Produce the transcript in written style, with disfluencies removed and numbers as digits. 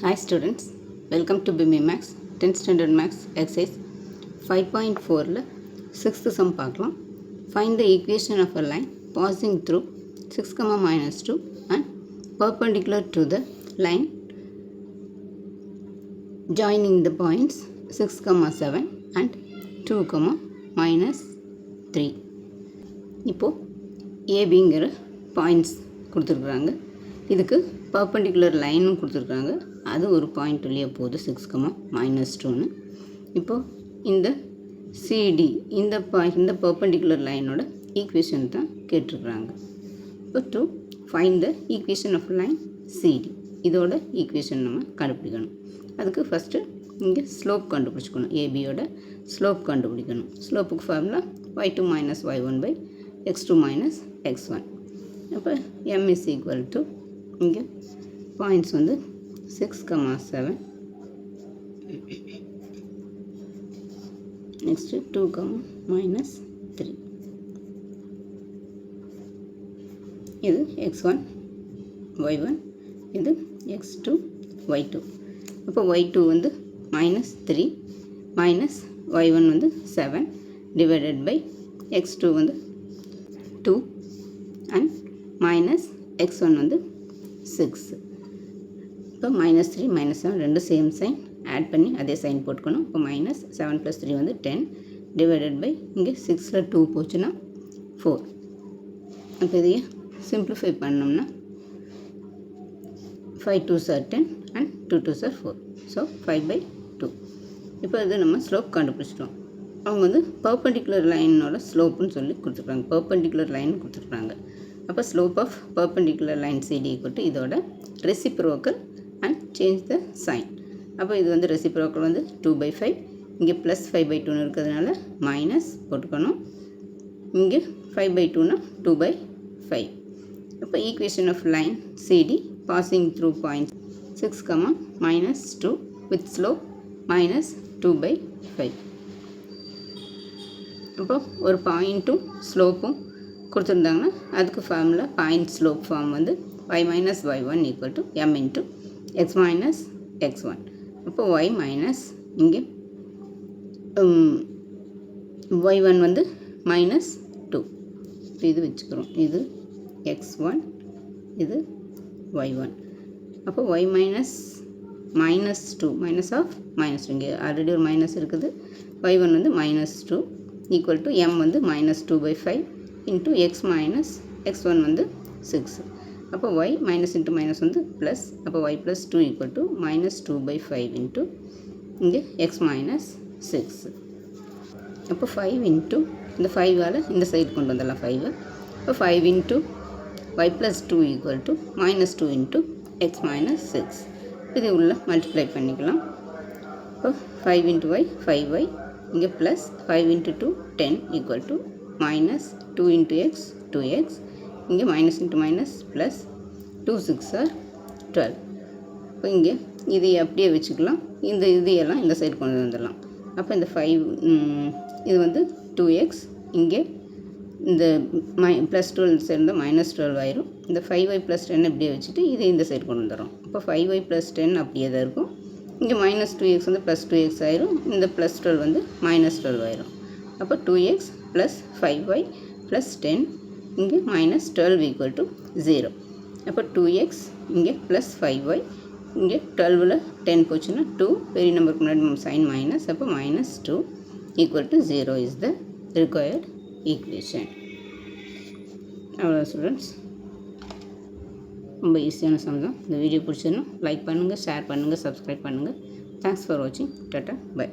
Hi students, welcome to BME Max 10th Standard Max Exercise 5.4 6th sum பார்க்கலாம். Find the equation of a line passing through 6, minus 2 and perpendicular to the line joining the points 6, 7 and 2, minus 3. இப்போ ABங்கிற points கொடுத்துருக்குறாங்க. இதுக்கு perpendicular லைனும் கொடுத்துருக்காங்க. அது ஒரு point வழியாக போகுது 6, minus 2ன்னு. இப்போது இந்த சிடி இந்த பர்பண்டிகுலர் லைனோட ஈக்குவேஷன் தான் கேட்டிருக்குறாங்க. இப்போ to find the equation of line CD இதோட ஈக்குவேஷன் நம்ம கண்டுபிடிக்கணும். அதுக்கு ஃபஸ்ட்டு இங்கே ஸ்லோப் கண்டுபிடிச்சிக்கணும். ஏபியோட ஸ்லோப் கண்டுபிடிக்கணும். ஸ்லோப்புக்கு formula y2 minus y1 by x2 minus x1. அப்போ m is equal to இங்கே பாயிண்ட்ஸ் வந்து 6, 7 நெக்ஸ்ட்டு 2, minus 3. இது x1 y1 இது x2 y2. அப்போ y2 வந்து minus 3 minus y1 வந்து 7 divided by x2 வந்து 2 and minus x1 வந்து 6. இப்போ minus 3 minus 7 ரெண்டு சேம் சைன் ஆட் பண்ணி அதே சைன் போட்டுக்கணும். இப்போ minus 7 plus 3 வந்து 10 divided by இங்கே 6ல் 2 போச்சுன்னா 4. இப்போ இதையே சிம்பிளிஃபை பண்ணோம்னா 5 2s are 10 and 2 2s are 4. So 5/2. இப்போ இது நம்ம ஸ்லோப் கண்டுபிடிச்சிட்டோம். அவங்க வந்து பர்பண்டிகுலர் லைனோட ஸ்லோப்புன்னு சொல்லி கொடுத்துருக்காங்க. பர்பண்டிகுலர் லைன் கொடுத்துருக்காங்க. அப்போ slope of perpendicular line CD equal இதோட reciprocal and change the sign. அப்போ இது வந்து ரெசிப்ரோக்கல் வந்து 2/5. இங்கே ப்ளஸ் 5/2ன்னு இருக்கிறதுனால மைனஸ் போட்டுக்கணும். இங்கே 5/2னா 2/5. அப்போ equation of line CD passing through point 6, minus 2 with slope minus 2/5. அப்போ ஒரு பாயிண்ட்டும் ஸ்லோப்பும் கொடுத்துருந்தாங்கன்னா அதுக்கு ஃபார்முலா பாயிண்ட் ஸ்லோப் ஃபார்ம் வந்து y minus y1 equal to m into x minus x1. அப்போ y minus இங்கே y1 வந்து minus 2. இப்போ இது வச்சுக்கிறோம். இது x1 இது y1. அப்போ y minus minus 2 minus of minus 2 இங்கே ஆல்ரெடி ஒரு மைனஸ் இருக்குது. y1 வந்து minus 2 equal to m வந்து minus 2/5 into x minus x1 வந்து 6. அப்போ y minus into minus வந்து plus. அப்போ y plus 2 equal to minus 2/5 into இங்கே x minus 6. அப்போ 5 into இந்த 5ஆல் இந்த சைடு கொண்டு வந்துடலாம் 5. அப்போ 5 into y plus 2 equal to minus 2 into x minus 6. இது உள்ள மல்டிப்ளை பண்ணிக்கலாம். இப்போ 5 into y 5y இங்கே plus 5 into 2 10 equal to minus 2 into x 2x. இங்கே minus into minus plus 2 6 are 12. இப்போ இங்கே இதை அப்படியே வச்சுக்கலாம். இந்த இதையெல்லாம் இந்த சைடு கொண்டு வந்துடலாம். அப்போ இந்த 5 இது வந்து 2x இங்கே இந்த ப்ளஸ் 12 சேர்ந்தால் minus 12 ஆயிரும். இந்த 5y plus 10 அப்படியே வச்சுட்டு இதை இந்த சைடு கொண்டு வந்துடுறோம். அப்போ 5y plus 10 அப்படியே தான் இருக்கும். இங்கே minus 2x வந்து plus 2x ஆயிரும். இந்த plus 12 வந்து minus 12 ஆயிரும். அப்போ 2x plus 5y plus 10 இங்கே minus 12 equal to 0. அப்போ 2x இங்கே plus 5y இங்கே 12ல் 10 போச்சுன்னா 2 பெரிய நம்பருக்கு முன்னாடி சைன் மைனஸ். அப்போ minus 2 equal to 0 is the required equation. அவ்வளோ ஸ்டூடெண்ட்ஸ், ரொம்ப ஈஸியான சம் தான். இந்த வீடியோ பிடிச்சிருந்தா லைக் பண்ணுங்கள், ஷேர் பண்ணுங்கள், சப்ஸ்கிரைப் பண்ணுங்கள். தேங்க்ஸ் ஃபார் வாட்சிங். Tata, by.